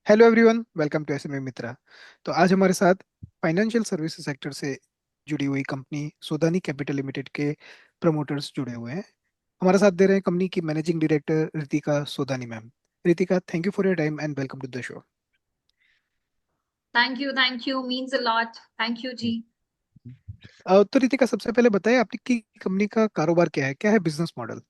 Hello everyone, welcome to SMA Mitra. तो आज हमारे साथ फाइनेंशियल सर्विसेज सेक्टर से जुड़ी हुई कंपनी सोदानी कैपिटल लिमिटेड के प्रमोटर्स जुड़े हुए हैं। हमारे साथ दे रहे हैं कंपनी की managing director Ritika Sodani ma'am. Ritika, thank you for your time and welcome to the show. Thank you means a lot. Thank you ji. तो रितिका, सबसे पहले बताएं आपकी कंपनी का कारोबार क्या है बिजनेस मॉडल।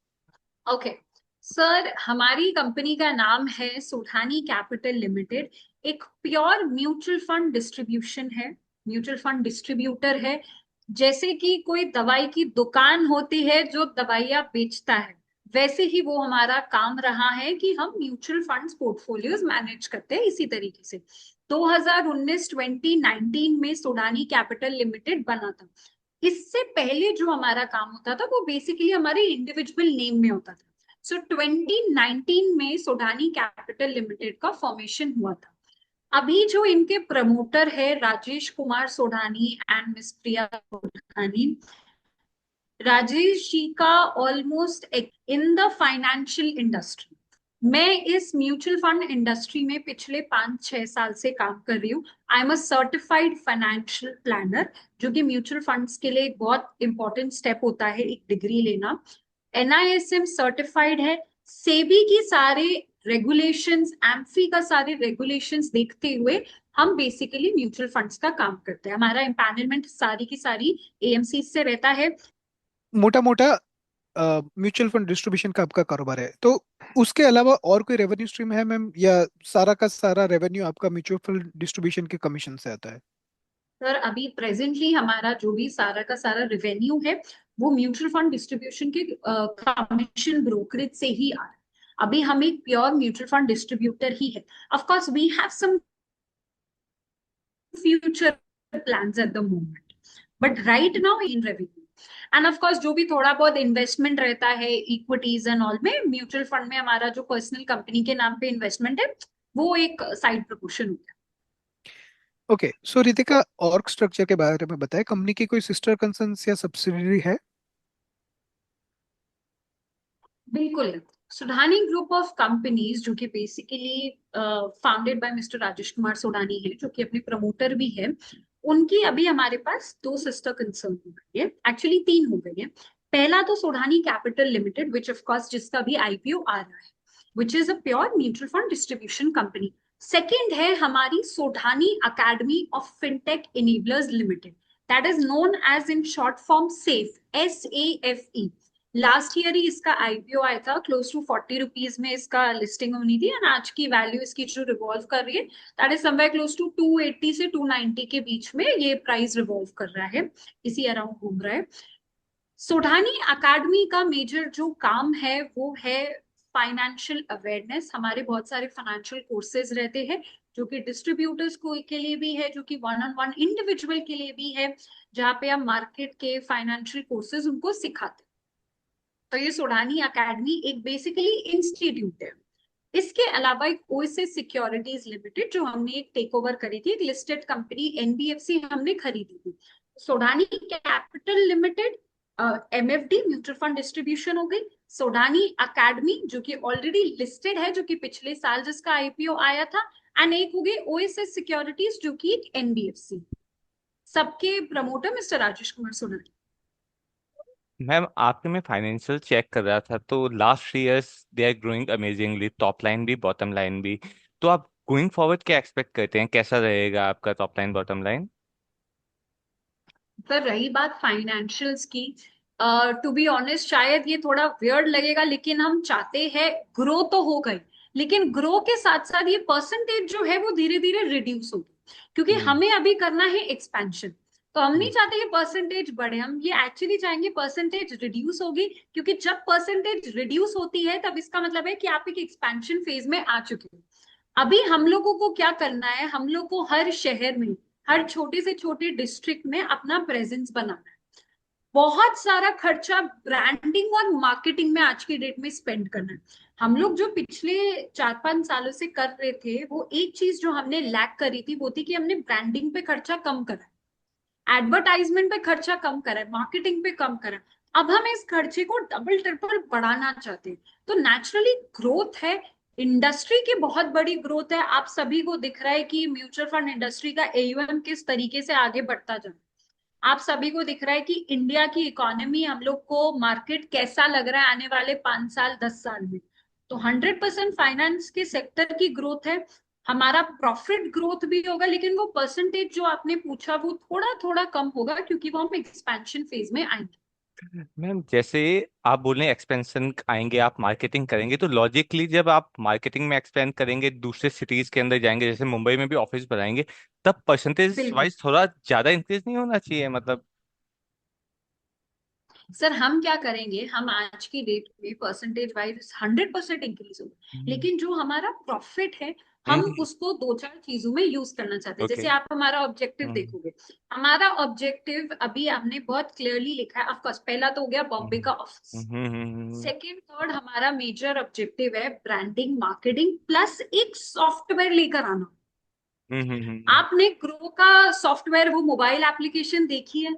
ओके सर, हमारी कंपनी का नाम है सोठानी कैपिटल लिमिटेड। एक प्योर म्यूचुअल फंड डिस्ट्रीब्यूशन है, म्यूचुअल फंड डिस्ट्रीब्यूटर है। जैसे कि कोई दवाई की दुकान होती है जो दवाइयाँ बेचता है, वैसे ही वो हमारा काम रहा है कि हम म्यूचुअल फंड्स पोर्टफोलियोज मैनेज करते हैं इसी तरीके से। 2019 में सोडानी कैपिटल लिमिटेड बना था। इससे पहले जो हमारा काम होता था वो बेसिकली हमारे इंडिविजुअल नेम में होता था। सो 2019 में सोडानी कैपिटल लिमिटेड का फॉर्मेशन हुआ था। अभी जो इनके प्रमोटर है राजेश कुमार सोडानी एंड मिस प्रिया सोडानी, राजेश जी का almost in the financial industry. मैं इस म्यूचुअल फंड इंडस्ट्री में पिछले 5-6 साल से काम कर रही हूँ। I am a certified financial planner, जो कि म्यूचुअल फंड्स के लिए एक बहुत इंपॉर्टेंट स्टेप होता है एक डिग्री लेना। एनआईएसएम सर्टिफाइड है। सेबी की सारे रेगुलेशंस, एम्फी का सारे रेगुलेशंस देखते हुए हम बेसिकली म्यूचुअल फंड्स का काम करते हैं। हमारा एम्पैनलमेंट सारी की सारी एएमसी से रहता है। मोटा मोटा म्यूचुअल फंड डिस्ट्रीब्यूशन का आपका कारोबार है, तो उसके अलावा और कोई रेवेन्यू स्ट्रीम है मैम, या सारा का सारा रेवेन्यू आपका म्यूचुअल फंड डिस्ट्रीब्यूशन के कमीशन से आता है। सर अभी प्रेजेंटली हमारा जो भी सारा का सारा रिवेन्यू है वो म्यूचुअल फंड डिस्ट्रीब्यूशन के कमीशन ब्रोकरेज से ही आ रहा है। अभी हम एक प्योर म्यूचुअल फंड डिस्ट्रीब्यूटर ही है। Of course we have some future plans at the moment, but right now in revenue. And of course जो भी थोड़ा बहुत इन्वेस्टमेंट रहता है इक्विटीज एंड ऑल में, म्यूचुअल फंड में हमारा जो पर्सनल कंपनी के नाम पे इन्वेस्टमेंट है वो एक साइड प्रपोर्शन होता है। ओके, सो रितिका, ऑर्ग स्ट्रक्चर के बारे में बताएं। कंपनी की कोई सिस्टर कंसर्न्स या सब्सिडियरी है। बिल्कुल। सुडानी ग्रुप ऑफ कंपनीज जो कि basically founded by mister Rajesh Kumar Sodani है, जो कि अपने प्रमोटर भी है। उनकी अभी हमारे पास दो सिस्टर कंसर्न हो गई है, एक्चुअली तीन हो गई है। पहला तो Sodani capital limited, which of course जिसका भी आईपीओ आ रहा है, which is a pure mutual fund distribution company. Second है हमारी Sodani academy of fintech enablers limited, that is known as in short form SAFE, SAFE। Last year ही इसका IPO आया था, क्लोज टू 40 रुपीज में इसका लिस्टिंग होनी थी। एंड आज की वैल्यू इसकी जो रिवॉल्व कर रही है, that is somewhere close to 280 से 290 के बीच में ये प्राइस रिवॉल्व कर रहा है, इसी अराउंड घूम रहा है। सोढ़ानी अकेडमी का मेजर जो काम है वो है फाइनेंशियल अवेयरनेस। हमारे बहुत सारे फाइनेंशियल कोर्सेज रहते हैं जो कि डिस्ट्रीब्यूटर्स को के लिए भी है, जो कि वन ऑन वन इंडिविजुअल के लिए भी है, जहाँ पे हम मार्केट के फाइनेंशियल कोर्सेज उनको सिखाते हैं। तो ये सोढ़ानी अकेडमी एक बेसिकली इंस्टीट्यूट है। इसके अलावा एक ओएसएस सिक्योरिटीज लिमिटेड जो हमने एक टेक ओवर करी थी, एक लिस्टेड कंपनी एनबीएफसी हमने खरीदी थी। Sodani capital limited, MFD mutual fund distribution हो गई। सोडानी अकेडमी जो कि ऑलरेडी लिस्टेड है, जो कि पिछले साल जिसका आईपीओ आया था। एंड एक हो गई ओएसएस सिक्योरिटीज जो कि एक एनबीएफसी। सबके promoter mister Rajesh Kumar Sodani. Ma'am, आपके मैं फाइनेंशियल चेक कर रहा था तो last years they are growing amazingly, top line भी बॉटम लाइन भी। तो आप गोइंग फॉरवर्ड क्या एक्सपेक्ट करते हैं, कैसा रहेगा आपका टॉप लाइन बॉटम लाइन? पर रही बात फाइनेंशियल्स की, टू बी ऑनेस्ट शायद ये थोड़ा वियर्ड लगेगा, लेकिन हम चाहते हैं ग्रो तो हो गई, लेकिन ग्रो के साथ साथ ये परसेंटेज जो है वो धीरे धीरे रिड्यूस होगी, क्योंकि हम्म। हमें अभी करना है एक्सपेंशन। तो हम नहीं हम्म। चाहते कि परसेंटेज बढ़े, हम ये एक्चुअली चाहेंगे परसेंटेज रिड्यूस होगी। क्योंकि जब परसेंटेज रिड्यूस होती है तब इसका मतलब है कि आप एक एक्सपेंशन फेज में आ चुके हैं। अभी हम लोगों को क्या करना है, हम लोग को हर शहर में, हर छोटे से छोटे डिस्ट्रिक्ट में अपना प्रेजेंस बनाना है। बहुत सारा खर्चा ब्रांडिंग और मार्केटिंग में आज की डेट में स्पेंड करना है। हम लोग जो पिछले 4-5 सालों से कर रहे थे, वो एक चीज जो हमने लैक करी थी वो थी कि हमने ब्रांडिंग पे खर्चा कम करा, एडवर्टाइजमेंट पे खर्चा कम करा, मार्केटिंग पे कम करा। अब हम इस खर्चे को डबल ट्रिपल बढ़ाना चाहते हैं। तो नेचुरली ग्रोथ है, इंडस्ट्री की बहुत बड़ी ग्रोथ है। आप सभी को दिख रहा है कि म्यूचुअल फंड इंडस्ट्री का एयूएम किस तरीके से आगे बढ़ता जा रहा है। आप सभी को दिख रहा है कि इंडिया की इकोनॉमी, हम लोग को मार्केट कैसा लग रहा है आने वाले 5 साल 10 साल में। तो 100% फाइनेंस के सेक्टर की ग्रोथ है। हमारा प्रॉफिट ग्रोथ भी होगा, लेकिन वो परसेंटेज जो आपने पूछा वो थोड़ा थोड़ा कम होगा, क्योंकि वो हम एक्सपेंशन फेज में आएंगे। मैम जैसे आप बोल रहे हैं एक्सपेंशन आएंगे, आप मार्केटिंग करेंगे, तो लॉजिकली जब आप मार्केटिंग में एक्सपेंड करेंगे, दूसरे सिटीज के अंदर जाएंगे, जैसे मुंबई में भी ऑफिस बनाएंगे, तब परसेंटेज बिल्कुल वाइज थोड़ा ज्यादा इंक्रीज नहीं होना चाहिए मतलब? सर, हम क्या करेंगे, हम आज की डेट में परसेंटेज वाइज 100% इंक्रीज होगा, हम्म। लेकिन जो हमारा प्रॉफिट है हम उसको दो चार चीजों में यूज करना चाहते हैं। ओके। जैसे आप हमारा ऑब्जेक्टिव हम्म देखोगे, हमारा ऑब्जेक्टिव अभी हमने बहुत क्लियरली लिखा है। ऑफकोर्स पहला तो हो गया बॉम्बे हम्म का ऑफिस। हम्म सेकेंड थर्ड हमारा मेजर ऑब्जेक्टिव है ब्रांडिंग मार्केटिंग प्लस एक सॉफ्टवेयर लेकर आना। हम्म आपने ग्रो का सॉफ्टवेयर, वो मोबाइल एप्लीकेशन देखी है?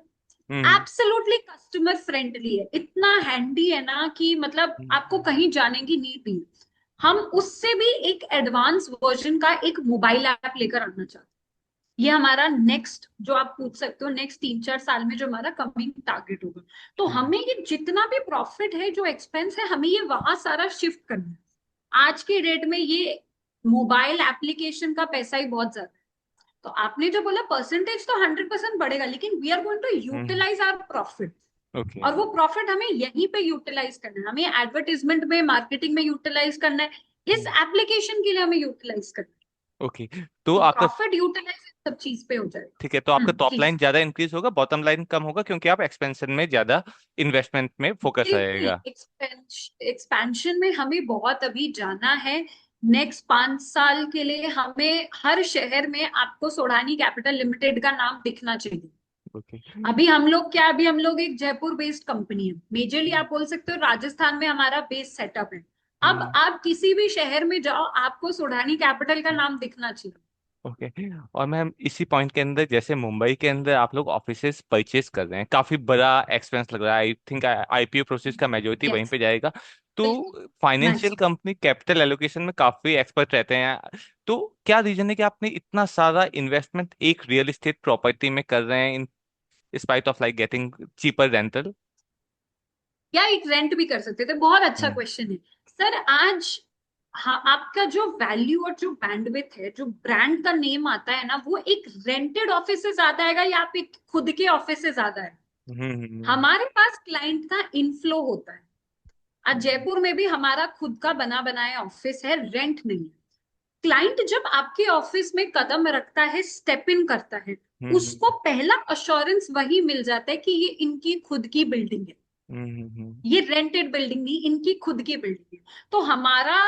हम्म एब्सोल्युटली कस्टमर फ्रेंडली है, इतना हैंडी है ना कि मतलब आपको हम्म कहीं जाने की नीड नहीं है। हम उससे भी एक एडवांस वर्जन का एक मोबाइल ऐप लेकर आना चाहते हैं। ये हमारा नेक्स्ट, जो आप पूछ सकते हो नेक्स्ट 3 4 साल में जो हमारा कमिंग टारगेट होगा। तो हम्म हमें ये जितना भी प्रॉफिट है, जो एक्सपेंस है, हमें ये वहां सारा शिफ्ट करना है। आज के डेट में ये मोबाइल एप्लीकेशन का पैसा ही बहुत ज्यादा है। तो आपने जो बोला परसेंटेज तो 100% बढ़ेगा, लेकिन we are going to hmm. Utilize our profit. Okay. और वो प्रॉफिट हमें यहीं पे यूटिलाइज करना है, हमें एडवर्टीजमेंट में, मार्केटिंग में यूटिलाइज करना है, इस एप्लीकेशन के लिए हमें यूटिलाइज करना है। ओके। तो तो आपका प्रॉफिट यूटिलाइज सब चीज पे हो ठीक है, तो आपका जाएगा। Top line please. ज्यादा इंक्रीज होगा, बॉटम लाइन कम होगा, क्योंकि आप एक्सपेंशन में ज्यादा इन्वेस्टमेंट में फोकस बिल्कुल, रहेगा। एक्सपेंशन में हमें बहुत अभी जाना है। नेक्स्ट 5 साल के लिए हमें हर शहर में आपको सोडानी कैपिटल लिमिटेड का नाम दिखना चाहिए। ओके। अभी हम लोग क्या, अभी हम लोग एक जयपुर बेस्ड कंपनी है, मेजरली आप बोल सकते हो राजस्थान में हमारा बेस सेटअप है। अब हम्म। आप किसी भी शहर में जाओ, आपको सोडानी कैपिटल का नाम दिखना चाहिए। ओके। और मैम इसी पॉइंट के अंदर, जैसे मुंबई के अंदर आप लोग ऑफिसेस परचेज कर रहे हैं, काफी बड़ा एक्सपेंस लग रहा है, आई थिंक आईपीओ प्रोसेस का मेजोरिटी वहीं यस, पे जाएगा। तो बिल्कुल। Financial nice. Company capital allocation में काफी एक्सपर्ट रहते हैं, तो क्या रीजन है कि आपने इतना सारा इन्वेस्टमेंट एक रियल एस्टेट प्रॉपर्टी में कर रहे हैं, in spite of like getting cheaper rental? या एक रेंट भी कर सकते थे, बहुत अच्छा क्वेश्चन है सर। आज हाँ, आपका जो वैल्यू और जो बैंडविथ है, जो ब्रांड का नेम आता है ना, वो एक रेंटेड ऑफिस से ज्यादा आएगा या आप एक खुद के ऑफिस से ज्यादा है? हम्म हमारे पास क्लाइंट का इनफ्लो होता है। आज जयपुर में भी हमारा खुद का बना बनाया ऑफिस है, रेंट नहीं है। क्लाइंट जब आपके ऑफिस में कदम रखता है, स्टेप इन करता है, उसको हम्म पहला अश्योरेंस वही मिल जाता है कि ये इनकी खुद की बिल्डिंग है, हम्म ये रेंटेड बिल्डिंग नहीं, इनकी खुद की बिल्डिंग है। तो हमारा,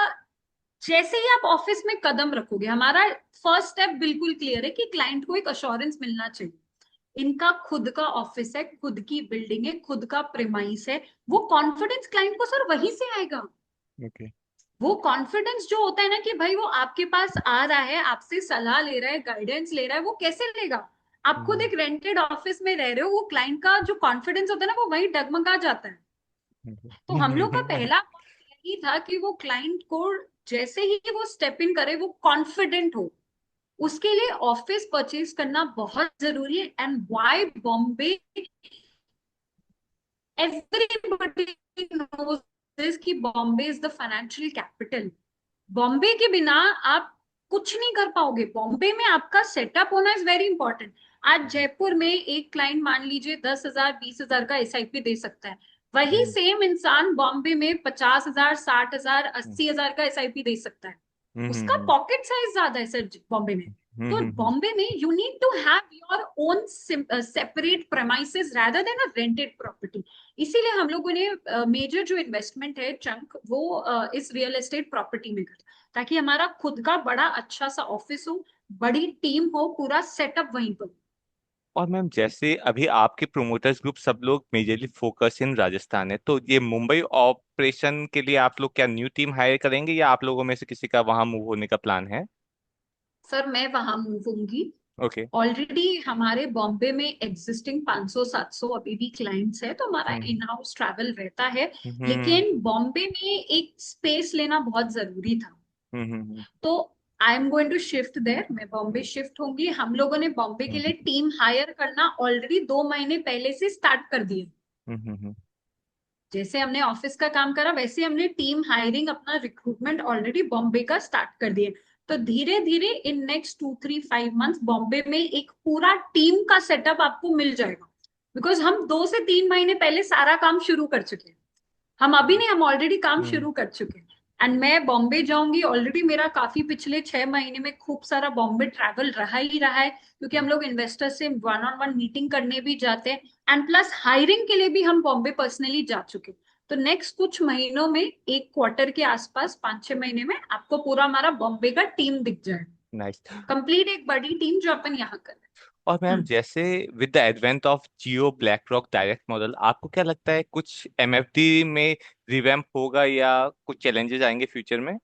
जैसे ही आप ऑफिस में कदम रखोगे, हमारा फर्स्ट स्टेप बिल्कुल क्लियर है कि क्लाइंट को एक अश्योरेंस मिलना चाहिए, इनका खुद का ऑफिस है, खुद की बिल्डिंग है, खुद का प्रेमाइस है। वो कॉन्फिडेंस क्लाइंट को सर वहीं से आएगा। ओके। वो कॉन्फिडेंस जो होता है ना कि भाई वो आपके पास आ रहा है, आपसे सलाह ले रहा है, गाइडेंस ले रहा है, वो कैसे लेगा? आप खुद एक रेंटेड ऑफिस में रह रहे हो, वो क्लाइंट का जो कॉन्फिडेंस होता है ना, वो वहीं डगमगा जाता है। तो हम लोग का पहला point यही था कि वो क्लाइंट को जैसे ही वो स्टेप इन करे, वो कॉन्फिडेंट हो। उसके लिए ऑफिस परचेज करना बहुत जरूरी है। And why Bombay, everybody knows this कि Bombay is the financial capital. Bombay के बिना आप कुछ नहीं कर पाओगे। बॉम्बे में आपका सेटअप होना इज वेरी इंपॉर्टेंट। आज जयपुर में एक क्लाइंट मान लीजिए 10,000 20,000 का एसआईपी दे सकता है, वही सेम इंसान बॉम्बे में 50,000 60,000 80,000 का एसआईपी दे सकता है। उसका पॉकेट साइज ज्यादा है सर बॉम्बे में। तो बॉम्बे में you need to have your own separate premises rather than a rented property. इसीलिए हम लोगों ने मेजर जो इन्वेस्टमेंट है चंक, वो इस रियल एस्टेट प्रॉपर्टी में कर, ताकि हमारा खुद का बड़ा अच्छा सा ऑफिस हो, बड़ी टीम हो, पूरा सेटअप वहीं पर। और मैम जैसे अभी आपके प्रोमोटर्स ग्रुप सब लोग मेजरली फोकस इन राजस्थान है, तो ये मुंबई ऑपरेशन के लिए आप लोग क्या न्यू टीम हायर करेंगे, या आप लोगों में से किसी का वहां मूव होने का प्लान है? सर मैं वहां मूव होंगी। ओके। ऑलरेडी हमारे बॉम्बे में एग्जिस्टिंग 500 700 अभी भी क्लाइंट्स है, तो हमारा हम्म इन हाउस ट्रैवल रहता है। हम्म लेकिन बॉम्बे में एक स्पेस लेना बहुत जरूरी था। हम्म। तो I am going to shift there, मैं बॉम्बे शिफ्ट होंगी। हम लोगों ने बॉम्बे के लिए टीम हायर करना ऑलरेडी 2 महीने पहले से स्टार्ट कर दिए। हम्म। जैसे हमने ऑफिस का काम करा वैसे हमने टीम हायरिंग, अपना रिक्रूटमेंट ऑलरेडी बॉम्बे का स्टार्ट कर दिए। तो धीरे धीरे इन नेक्स्ट 2 3 5 मंथ्स बॉम्बे में एक पूरा टीम का सेटअप आपको मिल जाएगा, बिकॉज हम 2 से 3 महीने पहले सारा काम शुरू कर चुके हैं। हम अभी नहीं, हम ऑलरेडी काम हम्म। शुरू कर चुके हैं। एंड मैं बॉम्बे जाऊंगी, ऑलरेडी मेरा काफी पिछले 6 महीने में खूब सारा बॉम्बे ट्रैवल रहा ही रहा है, क्योंकि हम लोग इन्वेस्टर से वन ऑन वन मीटिंग करने भी जाते हैं। एंड प्लस हायरिंग के लिए भी हम बॉम्बे पर्सनली जा चुके हैं। तो नेक्स्ट कुछ महीनों में, 1 क्वार्टर के आसपास, 5 6 महीने में आपको पूरा हमारा बॉम्बे का टीम दिख जाएगा। नाइस। कंप्लीट एक बड़ी टीम जो अपन यहाँ कर और रहे मैम हैं। जैसे with the advent of Jio black rock direct model, आपको क्या लगता है कुछ एमएफडी में रिवैम्प होगा या कुछ चैलेंजेस आएंगे फ्यूचर में?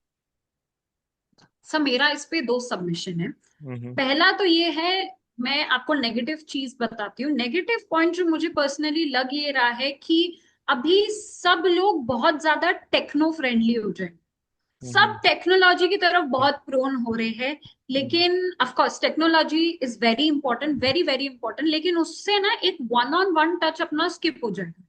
सब मेरा इस पे दो सबमिशन है। हम्म। पहला तो ये है, मैं आपको नेगेटिव चीज बताती हूँ। नेगेटिव पॉइंट जो मुझे पर्सनली लग ये रहा है कि अभी सब लोग बहुत ज्यादा टेक्नो फ्रेंडली हो जाए, हम्म। सब टेक्नोलॉजी की तरफ बहुत प्रोन हो रहे हैं। लेकिन of course technology is very important, very very important, लेकिन उससे ना एक वन ऑन वन टच अपना स्किप हो जाएगा।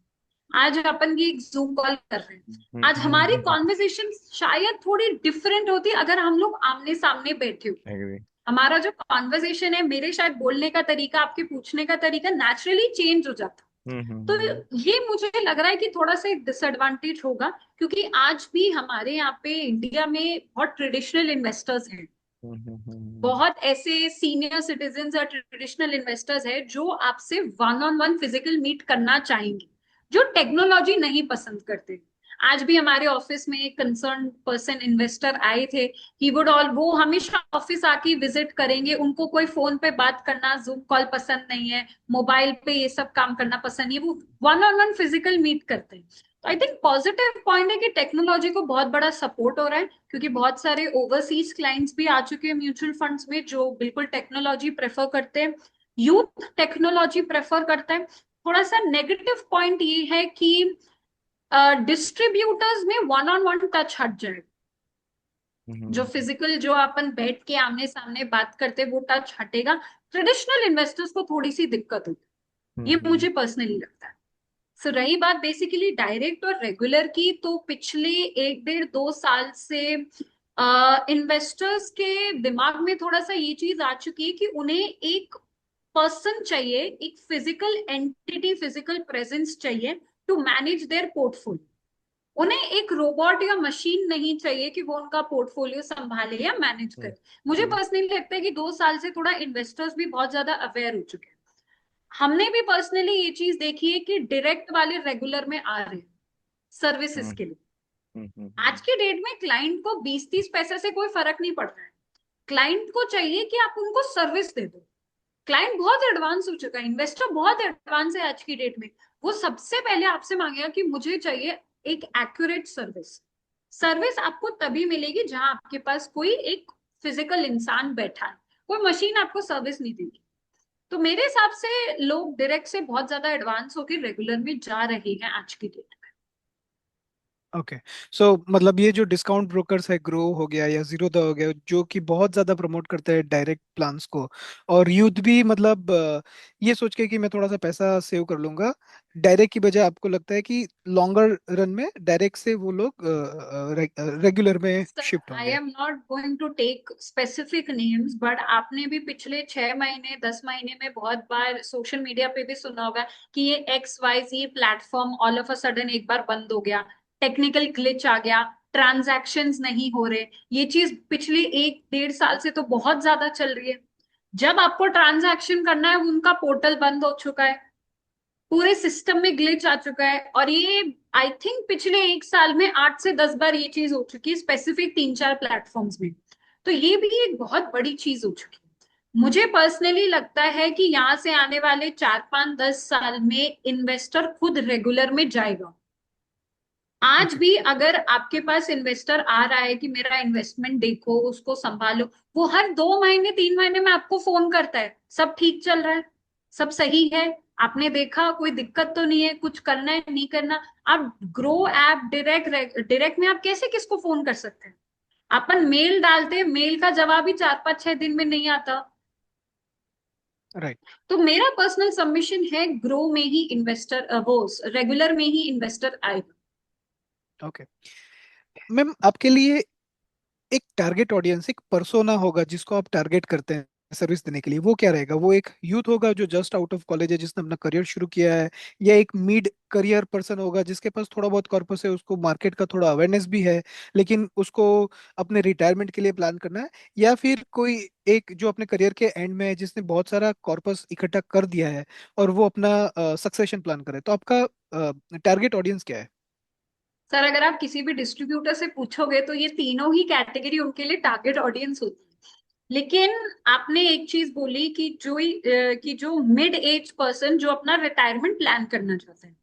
आज अपन ये जूम कॉल कर रहे हैं, आज हमारी कॉन्वर्सेशन शायद थोड़ी डिफरेंट होती अगर हम लोग आमने सामने बैठे हो। एग्री। हमारा जो कॉन्वर्सेशन है, मेरे शायद बोलने का तरीका, आपके पूछने का तरीका नेचुरली चेंज हो जाता। तो हम्म। ये मुझे लग रहा है कि थोड़ा सा एक डिसएडवांटेज होगा, क्योंकि आज भी हमारे यहाँ पे इंडिया में बहुत ट्रेडिशनल इन्वेस्टर्स हैं, हम्म। बहुत ऐसे सीनियर सिटीजन या ट्रेडिशनल इन्वेस्टर्स हैं जो आपसे one on one physical meet करना चाहेंगे, जो टेक्नोलॉजी नहीं पसंद करते। आज भी हमारे ऑफिस में एक कंसर्न पर्सन इन्वेस्टर आए थे। ही वुड ऑल वो हमेशा ऑफिस आके विजिट करेंगे, उनको कोई फोन पे बात करना, जूम कॉल पसंद नहीं है, मोबाइल पे ये सब काम करना पसंद नहीं है, वो one on one physical meet करते हैं। तो आई थिंक पॉजिटिव पॉइंट है कि टेक्नोलॉजी को बहुत बड़ा सपोर्ट हो रहा है, क्योंकि बहुत सारे ओवरसीज क्लाइंट्स भी आ चुके हैं म्यूचुअल फंड्स में जो बिल्कुल टेक्नोलॉजी प्रेफर करते हैं। यूथ टेक्नोलॉजी प्रेफर करता है। थोड़ा सा नेगेटिव पॉइंट ये है कि डिस्ट्रीब्यूटर्स में वन ऑन वन टच हट जाएगा। जो फिजिकल, जो अपन बैठ के आमने सामने बात करते वो टच हटेगा। ट्रेडिशनल इन्वेस्टर्स को थोड़ी सी दिक्कत होगी, ये मुझे पर्सनली लगता है। सो रही बात बेसिकली डायरेक्ट और रेगुलर की, तो पिछले 1 1.5 2 साल से इन्वेस्टर्स के दिमाग में थोड़ा सा ये चीज आ चुकी है कि उन्हें एक पर्सन चाहिए, एक फिजिकल एंटिटी, फिजिकल प्रेजेंस चाहिए टू मैनेज देयर पोर्टफोलियो। उन्हें एक रोबोट या मशीन नहीं चाहिए कि वो उनका पोर्टफोलियो संभाले या मैनेज करे। मुझे पर्सनली लगता है कि 2 साल से थोड़ा इन्वेस्टर्स भी बहुत ज्यादा अवेयर हो चुके हैं। हमने भी पर्सनली ये चीज देखी है कि डायरेक्ट वाले रेगुलर में आ रहे हैं सर्विसेज के लिए। आज के डेट में क्लाइंट को 20 30 पैसे से कोई फर्क नहीं पड़ रहा है। क्लाइंट को चाहिए कि आप उनको सर्विस दे दो। क्लाइंट बहुत एडवांस हो चुका है, इन्वेस्टर बहुत एडवांस है आज की डेट में। वो सबसे पहले आपसे मांगेगा कि मुझे चाहिए एक एक्यूरेट सर्विस। सर्विस आपको तभी मिलेगी जहां आपके पास कोई एक फिजिकल इंसान बैठा है, कोई मशीन आपको सर्विस नहीं देगी। तो मेरे हिसाब से लोग डायरेक्ट से बहुत ज्यादा एडवांस होकर रेगुलर में जा रहे हैं आज की डेट में। ओके। सो मतलब ये जो डिस्काउंट ब्रोकर्स है, ग्रो हो गया या जीरोधा हो गया, जो कि बहुत ज्यादा प्रमोट करते हैं डायरेक्ट प्लान्स को, और यूथ भी मतलब ये सोच के कि मैं थोड़ा सा पैसा सेव कर लूंगा डायरेक्ट की बजाय, आपको लगता है कि लॉन्गर रन में डायरेक्ट से वो लोग रेगुलर में सर शिफ्ट आई होंगे? Am not going to take specific names, but आपने भी पिछले 6 महीने 10 महीने में बहुत बार सोशल मीडिया पे भी सुना होगा कि ये XYZ platform all of a sudden एक बार बंद हो गया, टेक्निकल ग्लिच आ गया, ट्रांजैक्शंस नहीं हो रहे। ये चीज पिछले 1 1.5 साल से तो बहुत ज्यादा चल रही है। जब आपको ट्रांजैक्शन करना है उनका पोर्टल बंद हो चुका है, पूरे सिस्टम में ग्लिच आ चुका है। और ये आई थिंक पिछले 1 साल में 8 से 10 बार ये चीज हो चुकी है, स्पेसिफिक 3 4 प्लेटफॉर्म्स में। तो ये भी एक बहुत बड़ी चीज हो चुकी है। मुझे पर्सनली लगता है कि यहाँ से आने वाले 4 5 10 साल में इन्वेस्टर खुद रेगुलर में जाएगा। आज ओके। भी अगर आपके पास इन्वेस्टर आ रहा है कि मेरा इन्वेस्टमेंट देखो, उसको संभालो, वो हर 2 महीने 3 महीने में आपको फोन करता है, सब ठीक चल रहा है, सब सही है, आपने देखा कोई दिक्कत तो नहीं है, कुछ करना है नहीं करना। आप ग्रो ऐप डायरेक्ट, डायरेक्ट में आप कैसे किसको फोन कर सकते हैं? अपन मेल डालते, मेल का जवाब ही 4-5-6 दिन में नहीं आता। राइट। तो मेरा पर्सनल सबमिशन है, ग्रो में ही इन्वेस्टर, वो रेगुलर में ही इन्वेस्टर आएगा। ओके मैम, आपके लिए एक टारगेट ऑडियंस, एक पर्सोना होगा जिसको आप टारगेट करते हैं सर्विस देने के लिए, वो क्या रहेगा? वो एक यूथ होगा जो जस्ट आउट ऑफ कॉलेज है, जिसने अपना करियर शुरू किया है, या एक मिड करियर पर्सन होगा जिसके पास थोड़ा बहुत कॉर्पस है, उसको मार्केट का थोड़ा अवेयरनेस भी है, लेकिन उसको अपने रिटायरमेंट के लिए प्लान करना है, या फिर कोई एक जो अपने करियर के एंड में है, जिसने बहुत सारा कॉर्पस इकट्ठा कर दिया है और वो अपना सक्सेशन प्लान करे? तो आपका टारगेट ऑडियंस क्या है? सर अगर आप किसी भी डिस्ट्रीब्यूटर से पूछोगे तो ये तीनों ही कैटेगरी उनके लिए टारगेट ऑडियंस होती है। लेकिन आपने एक चीज बोली कि जो मिड एज पर्सन जो अपना रिटायरमेंट प्लान करना चाहते हैं,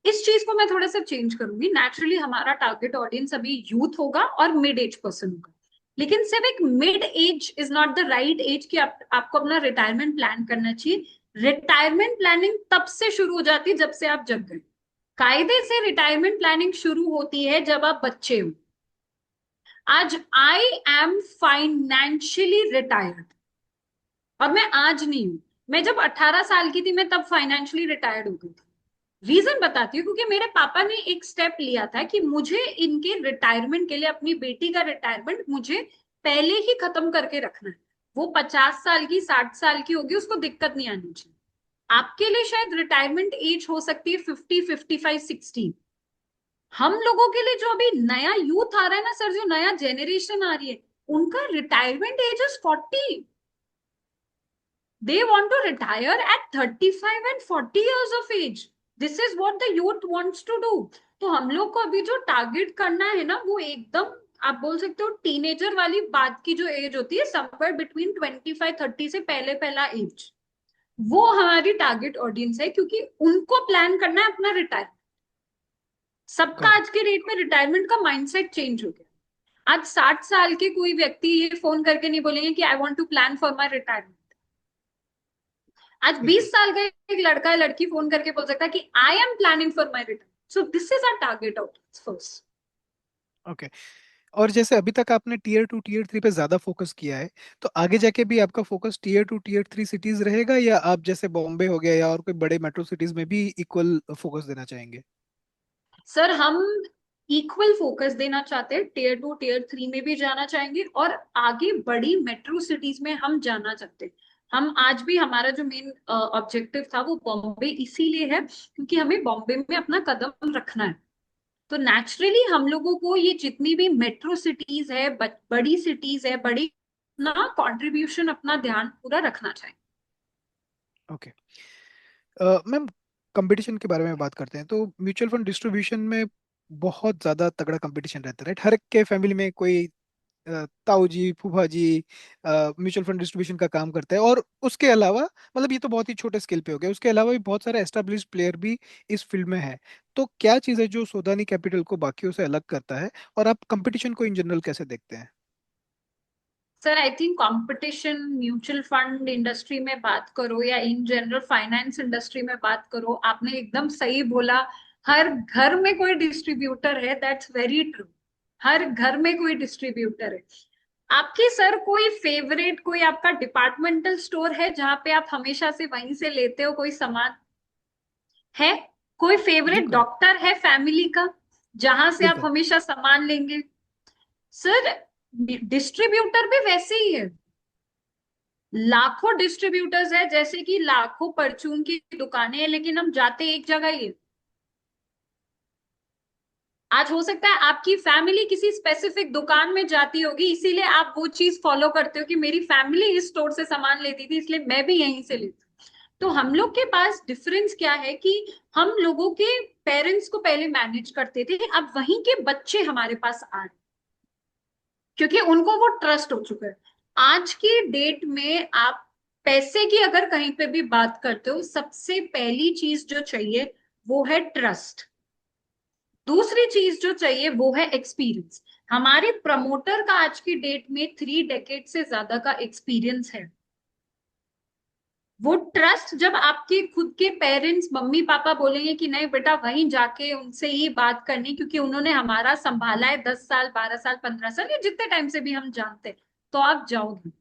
इस चीज को मैं थोड़ा सा चेंज करूंगी। नेचुरली हमारा टारगेट ऑडियंस अभी यूथ होगा और मिड एज पर्सन होगा, लेकिन सिर्फ एक mid age is not the right age कि आपको अपना रिटायरमेंट प्लान करना चाहिए। रिटायरमेंट प्लानिंग तब से शुरू हो जाती है जब से आप जग गए। कायदे से रिटायरमेंट प्लानिंग शुरू होती है जब आप बच्चे हो। आज आई एम फाइनेंशियली रिटायर्ड, और मैं आज नहीं हूं। मैं जब 18 साल की थी मैं तब फाइनेंशियली रिटायर्ड हो गई थी। रीजन बताती हूँ, क्योंकि मेरे पापा ने एक स्टेप लिया था कि मुझे इनके रिटायरमेंट के लिए, अपनी बेटी का रिटायरमेंट मुझे पहले ही खत्म करके रखना है। वो 50 साल की, 60 साल की होगी, उसको दिक्कत नहीं आनी चाहिए। आपके लिए शायद रिटायरमेंट एज हो सकती है 50, 55, 60। हम लोगों के लिए जो अभी नया यूथ आ रहा है ना सर, जो नया जेनरेशन आ रही है, उनका retirement age is 40। They want to retire at 35 and 40 years of age। This is what the youth wants to do. तो हम लोग को अभी जो टारगेट करना है ना, वो एकदम, आप बोल सकते हो टीनेजर वाली बात की जो एज होती है, समवेयर बिटवीन 25-30 से पहले पहला एज, वो हमारी टारगेट ऑडियंस है, क्योंकि उनको प्लान करना है अपना रिटायर। सबका गॉट इट। आज के डेट में रिटायरमेंट का माइंडसेट चेंज हो गया। आज 60 साल के कोई व्यक्ति ये फोन करके नहीं बोलेंगे कि I want to plan for my retirement. आज बीस बिल्कुल। साल का एक लड़का या लड़की फोन करके बोल सकता है कि I am planning for my retirement. So this is our target audience first. Okay. और जैसे अभी तक आपने टीयर 2 टीयर 3 पे ज्यादा फोकस किया है, तो आगे जाके भी आपका फोकस टीयर 2 टीयर 3 सिटीज रहेगा, या आप जैसे बॉम्बे हो गया या और कोई बड़े मेट्रो सिटीज में भी इक्वल फोकस देना चाहेंगे? सर हम इक्वल फोकस देना चाहते हैं, टीयर 2 टीयर 3 में भी जाना चाहेंगे, और आगे बड़ी मेट्रो सिटीज में हम जाना चाहते हैं। हम आज भी, हमारा जो मेन ऑब्जेक्टिव था वो बॉम्बे इसीलिए है क्योंकि हमें बॉम्बे में अपना कदम रखना है। तो नेचुरली हम लोगों को ये जितनी भी मेट्रो सिटीज है, बड़ी सिटीज है, बड़ी अपना कंट्रीब्यूशन, अपना ध्यान पूरा रखना चाहिए। ओके मैम, कंपटीशन के बारे में बात करते हैं तो म्यूचुअल फंड डिस्ट्रीब्यूशन में बहुत ज्यादा तगड़ा कंपटीशन रहता है, राइट? हर एक के फैमिली में कोई ताऊ जी, फूफा जी म्यूचुअल फंड डिस्ट्रीब्यूशन का काम करते हैं, और उसके अलावा, मतलब ये तो बहुत ही छोटे स्केल पे हो गया, उसके अलावा भी बहुत सारे एस्टेब्लिश्ड प्लेयर भी इस फील्ड में है। तो क्या चीज़ है जो सोदानी कैपिटल को बाकियों से अलग करता है, और आप कंपटीशन को इन जनरल कैसे देखते हैं? Sir I think competition, mutual fund industry में बात करो या इन जनरल फाइनेंस इंडस्ट्री में बात करो, आपने एकदम सही बोला। हर घर में कोई डिस्ट्रीब्यूटर है, दैट्स वेरी ट्रू। हर घर में कोई डिस्ट्रीब्यूटर है। आपकी सर कोई फेवरेट, कोई आपका डिपार्टमेंटल स्टोर है जहां पे आप हमेशा से वहीं से लेते हो कोई सामान है? कोई फेवरेट बिल्कुल। डॉक्टर है फैमिली का जहां से आप बिल्कुल। हमेशा सामान लेंगे? सर डिस्ट्रीब्यूटर भी वैसे ही है। लाखों डिस्ट्रीब्यूटर्स है, जैसे कि लाखों परचून की दुकानें हैं, लेकिन हम जाते एक जगह ही है। आज हो सकता है आपकी फैमिली किसी स्पेसिफिक दुकान में जाती होगी, इसीलिए आप वो चीज फॉलो करते हो कि मेरी फैमिली इस स्टोर से सामान लेती थी, इसलिए मैं भी यहीं से लेती हूँ। तो हम लोग के पास डिफरेंस क्या है कि हम लोगों के पेरेंट्स को पहले मैनेज करते थे, अब वहीं के बच्चे हमारे पास आ रहे, क्योंकि उनको वो ट्रस्ट हो चुका है। आज की डेट में आप पैसे की अगर कहीं पे भी बात करते हो, सबसे पहली चीज जो चाहिए वो है ट्रस्ट। दूसरी चीज जो चाहिए वो है एक्सपीरियंस। हमारे प्रमोटर का आज की डेट में 3 डेकेड से ज्यादा का एक्सपीरियंस है। वो ट्रस्ट जब आपके खुद के पेरेंट्स मम्मी पापा बोलेंगे कि नहीं बेटा वहीं जाके उनसे ही बात करनी, क्योंकि उन्होंने हमारा संभाला है 10 साल 12 साल 15 साल या जितने टाइम से भी हम जानते हैं, तो आप जाओगे।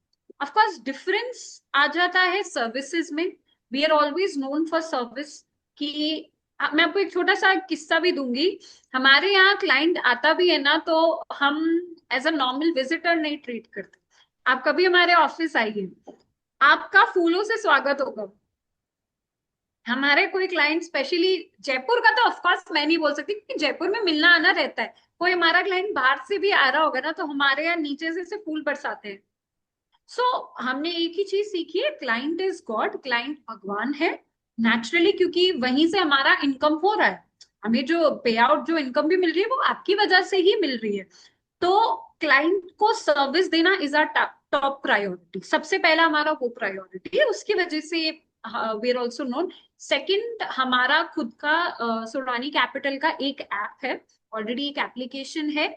ऑफ कोर्स डिफरेंस आ जाता है सर्विसेज में। We are always known for service. कि मैं आपको एक छोटा सा किस्सा भी दूंगी। हमारे यहाँ क्लाइंट आता भी है ना, तो हम एज अ नॉर्मल विजिटर नहीं ट्रीट करते। आप कभी हमारे ऑफिस आइए, आपका फूलों से स्वागत होगा। हमारे कोई क्लाइंट स्पेशली जयपुर का, तो ऑफकोर्स मैं नहीं बोल सकती क्योंकि जयपुर में मिलना आना रहता है। कोई हमारा क्लाइंट बाहर से भी आ रहा होगा ना, तो हमारे यहाँ नीचे से फूल बरसाते हैं। सो हमने एक ही चीज सीखी है, क्लाइंट इज गॉड, क्लाइंट भगवान है नेचुरली, क्योंकि वहीं से हमारा इनकम हो रहा है। हमें जो पे आउट जो इनकम भी मिल रही है वो आपकी वजह से ही मिल रही है। तो क्लाइंट को सर्विस देना इज आर टॉप प्रायोरिटी। सबसे पहला हमारा वो प्रायोरिटी है, उसकी वजह से we are also known. Second, हमारा खुद का सोडानी कैपिटल का एक ऐप है, ऑलरेडी एक एप्लीकेशन है,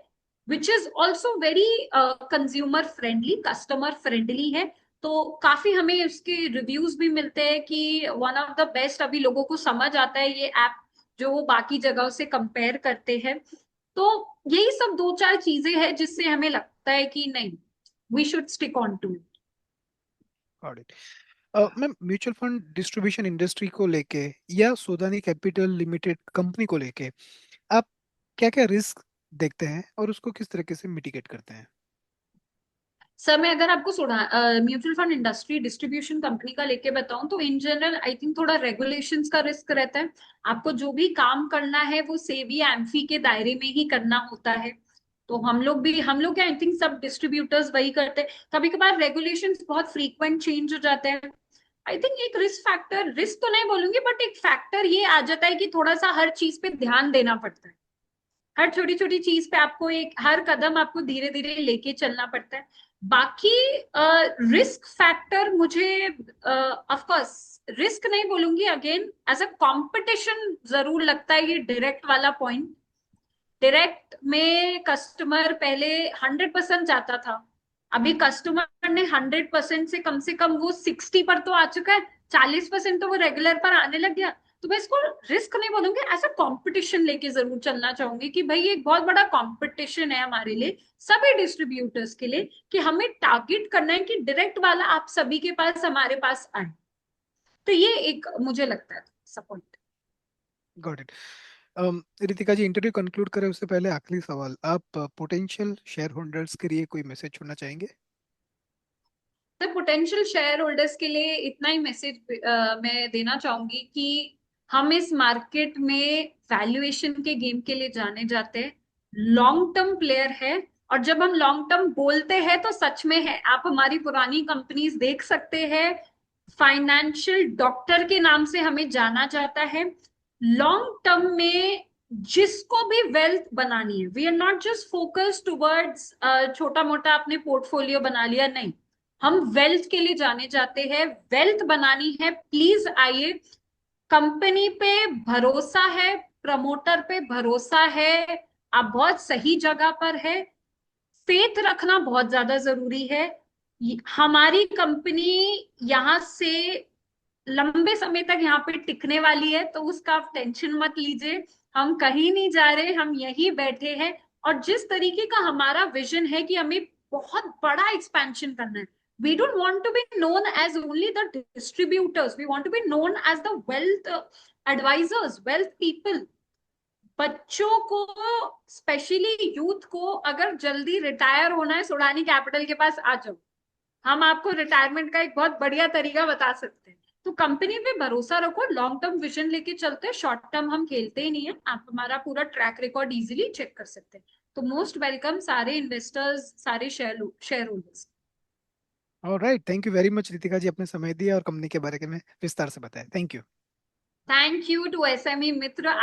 which is also very consumer friendly, customer friendly है। तो काफी हमें उसके रिव्यूज भी मिलते हैं कि वन ऑफ द बेस्ट, अभी लोगों को समझ आता है ये ऐप जो वो बाकी जगहों से कंपेयर करते हैं। तो यही सब दो चार चीजें हैं जिससे हमें लगता है कि नहीं, we should stick on to it. Got it. Ma'am, mutual fund distribution industry को लेके या सोदानी कैपिटल लिमिटेड कंपनी को लेके आप क्या क्या रिस्क देखते हैं और उसको किस तरीके से मिटिगेट करते हैं? सर मैं अगर आपको mutual fund industry distribution company का लेके बताऊं, तो इन जनरल आई थिंक थोड़ा रेगुलेशंस का रिस्क रहता है। आपको जो भी काम करना है वो सेबी एम्फी के दायरे में ही करना होता है। तो हम लोग क्या, आई थिंक सब डिस्ट्रीब्यूटर्स वही करते हैं। कभी कभार रेगुलेशंस बहुत फ्रीक्वेंट चेंज हो जाते हैं। आई थिंक एक रिस्क तो नहीं बोलूंगी, बट एक फैक्टर ये आ जाता है कि थोड़ा सा हर चीज पे ध्यान देना पड़ता है। हर छोटी छोटी चीज पे आपको हर कदम आपको धीरे धीरे लेके चलना पड़ता है। बाकी रिस्क फैक्टर मुझे ऑफ कोर्स रिस्क नहीं बोलूंगी, अगेन एज अ कंपटीशन जरूर लगता है ये डायरेक्ट वाला पॉइंट। डायरेक्ट में कस्टमर पहले 100% जाता था, अभी कस्टमर ने 100% से कम वो 60 पर तो आ चुका है, 40% तो वो रेगुलर पर आने लग गया। तो मैं इसको रिस्क नहीं बोलूंगी, ऐसा कंपटीशन लेके जरूर चलना चाहूंगी कि भाई एक बहुत बड़ा कंपटीशन है हमारे लिए, सभी डिस्ट्रीब्यूटर्स के लिए, कि हमें टारगेट करना है कि डायरेक्ट वाला आप सभी के पास हमारे पास आए। तो ये एक मुझे लगता है support. Got it. Ritika ji, interview conclude करें उससे पहले आखिरी सवाल, आप पोटेंशियल शेयर होल्डर्स के लिए कोई मैसेज छोड़ना चाहेंगे? तो पोटेंशियल शेयर होल्डर्स के लिए इतना ही मैसेज मैं देना चाहूंगी कि हम इस मार्केट में वैल्यूएशन के गेम के लिए जाने जाते हैं, लॉन्ग टर्म प्लेयर है। और जब हम लॉन्ग टर्म बोलते हैं तो सच में है। आप हमारी पुरानी कंपनीज देख सकते हैं, फाइनेंशियल डॉक्टर के नाम से हमें जाना जाता है। लॉन्ग टर्म में जिसको भी वेल्थ बनानी है, we are not just focus towards छोटा मोटा अपने पोर्टफोलियो बना लिया, नहीं, हम वेल्थ के लिए जाने जाते हैं। वेल्थ बनानी है, प्लीज आइए। कंपनी पे भरोसा है, प्रमोटर पे भरोसा है, आप बहुत सही जगह पर है। फेथ रखना बहुत ज्यादा जरूरी है। हमारी कंपनी यहाँ से लंबे समय तक यहाँ पे टिकने वाली है, तो उसका आप टेंशन मत लीजिए। हम कहीं नहीं जा रहे, हम यहीं बैठे हैं। और जिस तरीके का हमारा विजन है कि हमें बहुत बड़ा एक्सपेंशन करना है, we don't want to be known as only the distributors, we want to be known as the wealth advisers, wealth people. बच्चों को, स्पेशली यूथ को, अगर जल्दी रिटायर होना है सोडानी कैपिटल के पास आ जाओ, हम आपको रिटायरमेंट का एक बहुत बढ़िया तरीका बता सकते हैं। तो कंपनी पे भरोसा रखो, लॉन्ग टर्म विजन लेके चलते हैं, शॉर्ट टर्म हम खेलते ही नहीं है। आप हमारा पूरा ट्रैक रिकॉर्ड इजीली चेक कर सकते हैं। तो मोस्ट वेलकम सारे इन्वेस्टर्स, सारे shareholders. Alright, thank you very much Ritika ji, अपने समय दिया और कंपनी के बारे में विस्तार से बताया। Thank you. Thank you to SME Mitra.